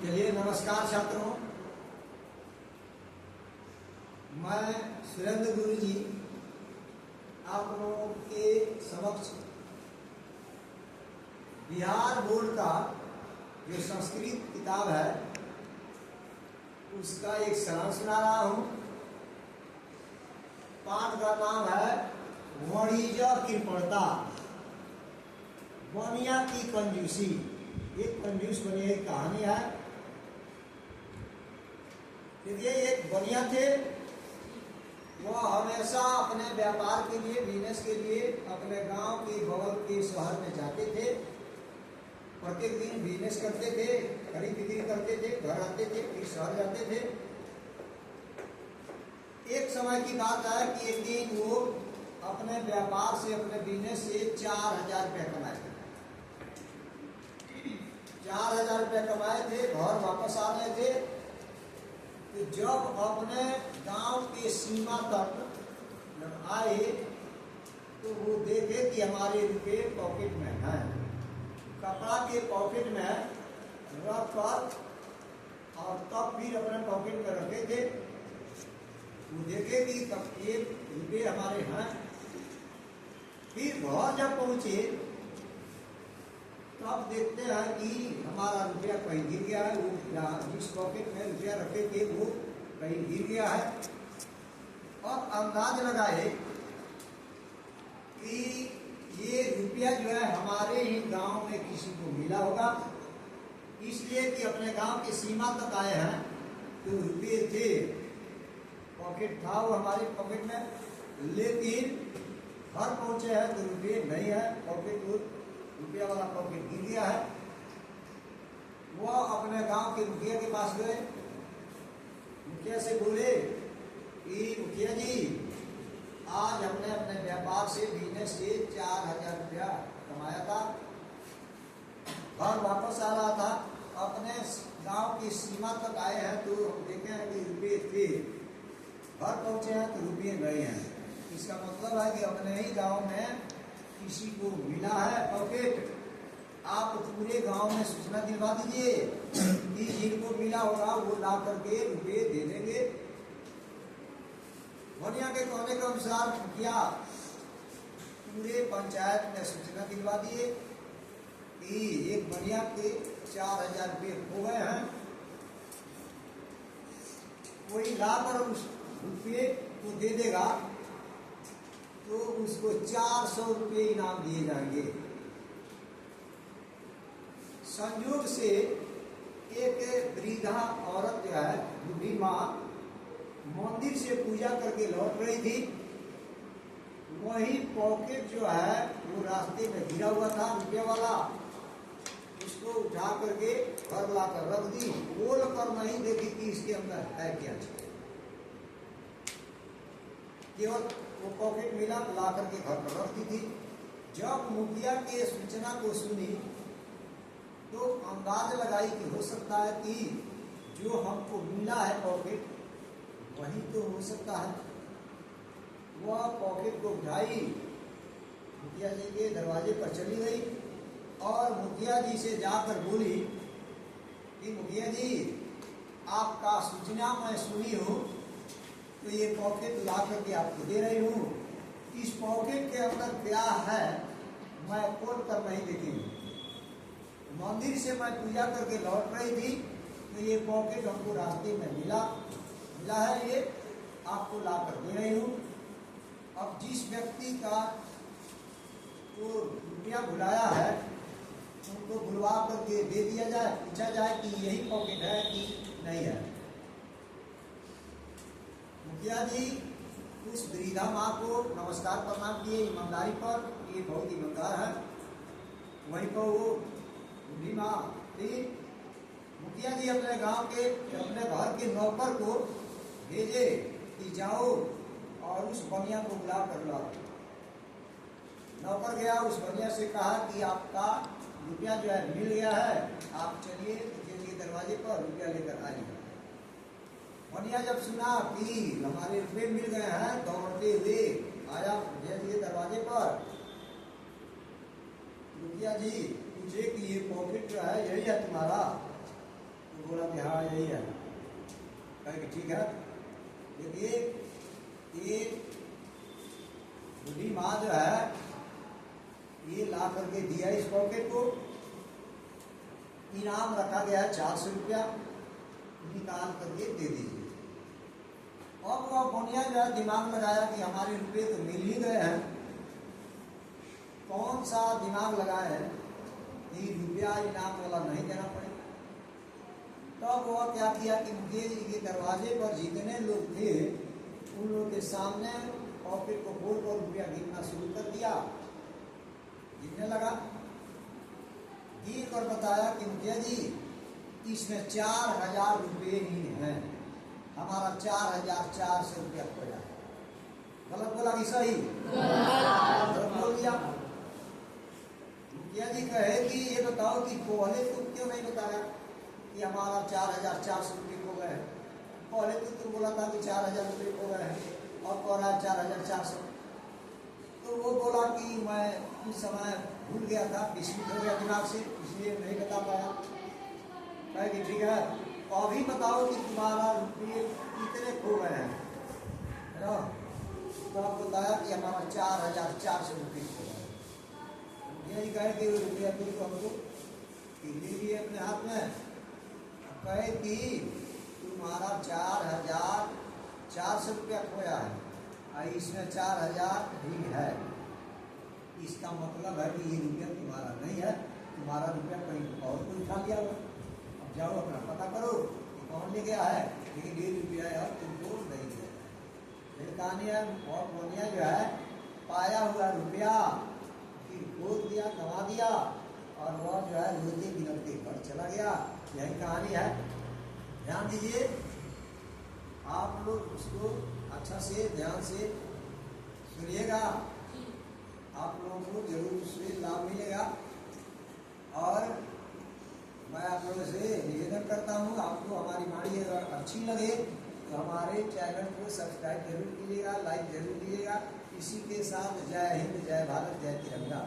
चलिए, नमस्कार छात्रों। मैं सुरेंद्र गुरु जी आप लोगों के समक्ष बिहार बोर्ड का जो संस्कृत किताब है उसका एक सारांश सुना रहा हूँ। पाठ का नाम है वणिजा कृपणता, बनिया की कंजूसी। एक कंजूस बनिया की कहानी है। देखिए, एक बनिया थे, वह हमेशा अपने व्यापार के लिए, बिजनेस के लिए अपने गांव के बगल के शहर में जाते थे। प्रत्येक दिन बिजनेस करते थे, खरीद बिक्री करते थे, घर आते थे, फिर शहर जाते थे। एक समय की बात है कि एक दिन वो अपने व्यापार से, अपने बिजनेस से 4000 रुपया कमाए थे। 4000 रुपया कमाए थे, घर वापस आ रहे थे। तो जब अपने गांव के सीमा तक जब आए तो वो देखे कि हमारे रुपये पॉकेट में हैं। कपड़ा के पॉकेट में रख कर और तब फिर अपने पॉकेट में रखे थे। वो देखे कि तब ये रुपये हमारे हैं। फिर घर जब पहुंचे तब देखते हैं कि हमारा रुपया कहीं गिर गया है। वो जिस पॉकेट में रुपया रखे थे वो कहीं गिर गया है। और अंदाज लगाए कि ये रुपया जो है हमारे ही गांव में किसी को मिला होगा, इसलिए कि अपने गांव की सीमा तक आए हैं तो रुपये थे, पॉकेट था वो हमारे पॉकेट में। लेकिन घर पहुंचे हैं तो रुपये नहीं है, पॉकेट रुपया वाला पॉकेट गिर गया है। वो अपने गांव के मुखिया के पास गए। मुखिया से बोले कि मुखिया जी, आज हमने अपने व्यापार से, बिजनेस से 4000 रुपया कमाया था, घर वापस आ रहा था, अपने गांव की सीमा तक आए हैं तो हम देखे हैं कि रुपये थे, घर पहुंचे हैं तो रुपये नहीं हैं। इसका मतलब है कि अपने ही गांव में किसी को मिला है पॉकेट। आप पूरे गांव में सूचना दिलवा दीजिए कि जिनको मिला होगा वो ला करके रुपये दे देंगे। बनिया के कहने के अनुसार मुखिया पूरे पंचायत में सूचना दिलवा दिए कि एक बनिया के 4000 रुपये खो गए हैं। कोई लाकर उस रुपये को दे देगा तो उसको 400 रुपये इनाम दिए जाएंगे। संयोग से एक वृद्धा औरत जो है, बूढ़ी माँ, मंदिर से पूजा करके लौट रही थी। वही पॉकेट जो है वो रास्ते में गिरा हुआ था रुपया वाला, उसको उठा करके घर लाकर रख दी। खोल कर नहीं देखी कि इसके अंदर है क्या। केवल वो पॉकेट मिला, ला करके घर पर रख दी थी। जब मुखिया के सूचना को सुनी तो अंदाज लगाई कि हो सकता है कि जो हमको मिला है पॉकेट वही तो हो सकता है। वह पॉकेट को उठाई, मुखिया जी के दरवाजे पर चली गई और मुखिया जी से जाकर बोली कि मुखिया जी, आपका सूचना मैं सुनी हूँ तो ये पॉकेट ला करके आपको दे रही हूँ। इस पॉकेट के अंदर क्या है मैं खोल कर नहीं देखी। मंदिर से मैं पूजा करके लौट रही थी तो ये पॉकेट हमको रास्ते में मिला है, ये आपको ला कर दे रही हूँ। अब जिस व्यक्ति का तो रुपया बुलाया है उनको बुलवा करके दे दिया जाए, पूछा जाए कि यही पॉकेट है कि नहीं है। मुखिया जी उस वृद्धा माँ को नमस्कार प्रणाम किए ईमानदारी पर, ये बहुत ईमानदार है। वहीं पर वो बूढ़ी माँ थी। मुखिया जी अपने गांव के, अपने घर के नौकर को भेजे कि जाओ और उस बनिया को बुला कर लाओ। नौकर गया, उस बनिया से कहा कि आपका रुपया जो है मिल गया है, आप चलिए मुखिया जी के दरवाजे पर रुपया लेकर आइए। बनिया जब सुना कि हमारे रुपये मिल गए हैं, दौड़ते हुए आया मुखिया जी के दरवाजे पर। मुखिया जी पूछे कि ये पॉकेट जो है यही है तुम्हारा? तो बोला कि हाँ यही है। कहे कि ठीक है। देखिए ये बूढ़ी माँ जो है ये ला करके दिया इस पॉकेट को। इनाम रखा गया है 400 रुपया, निकाल करके दे दीजिए। अब वह बोनिया जो है दिमाग लगाया कि हमारे रुपये तो मिल ही गए हैं, कौन सा दिमाग लगाया है कि रुपया इनाम वाला नहीं देना पड़ेगा। तब वह क्या किया कि मुकेश जी के दरवाजे पर जितने लोग थे उन लोगों के सामने पॉकेट को खोल कर रुपया गिनना शुरू कर दिया। गिनने लगा, गिन कर बताया कि मुखिया जी इसमें 4000 रुपये ही हैं, हमारा 4400 रुपया खोया। गलत बोला कि सही? गलत बोल दिया। मुखिया जी कहे कि ये बताओ कि पहले तुम क्यों नहीं बताया कि हमारा 4400 रुपये खो गए हैं? पहले तो तुम बोला था कि 4000 रुपये खो गए हैं और कह रहा है 4400। तो वो बोला कि मैं उस समय भूल गया था, विस्मित हो गया दिमाग से, इसलिए नहीं बता पाया। कहे कि ठीक है अभी बताओ कि तुम्हारा रुपये कितने खो गए हैं, है ना? तो आप बताया कि हमारा 4400 रुपये खो गए। यही कहे कि रुपया तुमको हमको ले लिए अपने हाथ में। कहे कि तुम्हारा 4400 रुपया खोया है और इसमें 4000 ही है। इसका मतलब है कि ये रुपया तुम्हारा नहीं है, तुम्हारा रुपया कहीं और कोई उठा लिया होगा। अब जाओ अपना पता करो कि कौन ले गया है, लेकिन ये रुपया है तुमको नहीं दिया। फिर कहानी है और बोनिया जो है पाया हुआ रुपया फिर खोद दिया, गंवा दिया और वह जो है रोते बिलखते घर चला गया। यही कहानी है। ध्यान दीजिए, आप लोग उसको अच्छा से ध्यान से सुनिएगा, आप लोगों को जरूर उससे लाभ मिलेगा। और मैं आप लोगों से निवेदन करता हूँ, आपको हमारी वाणी अगर अच्छी लगे तो हमारे चैनल को सब्सक्राइब जरूर कीजिएगा, लाइक जरूर कीजिएगा। इसी के साथ जय हिंद, जय भारत, जय तिरंगा।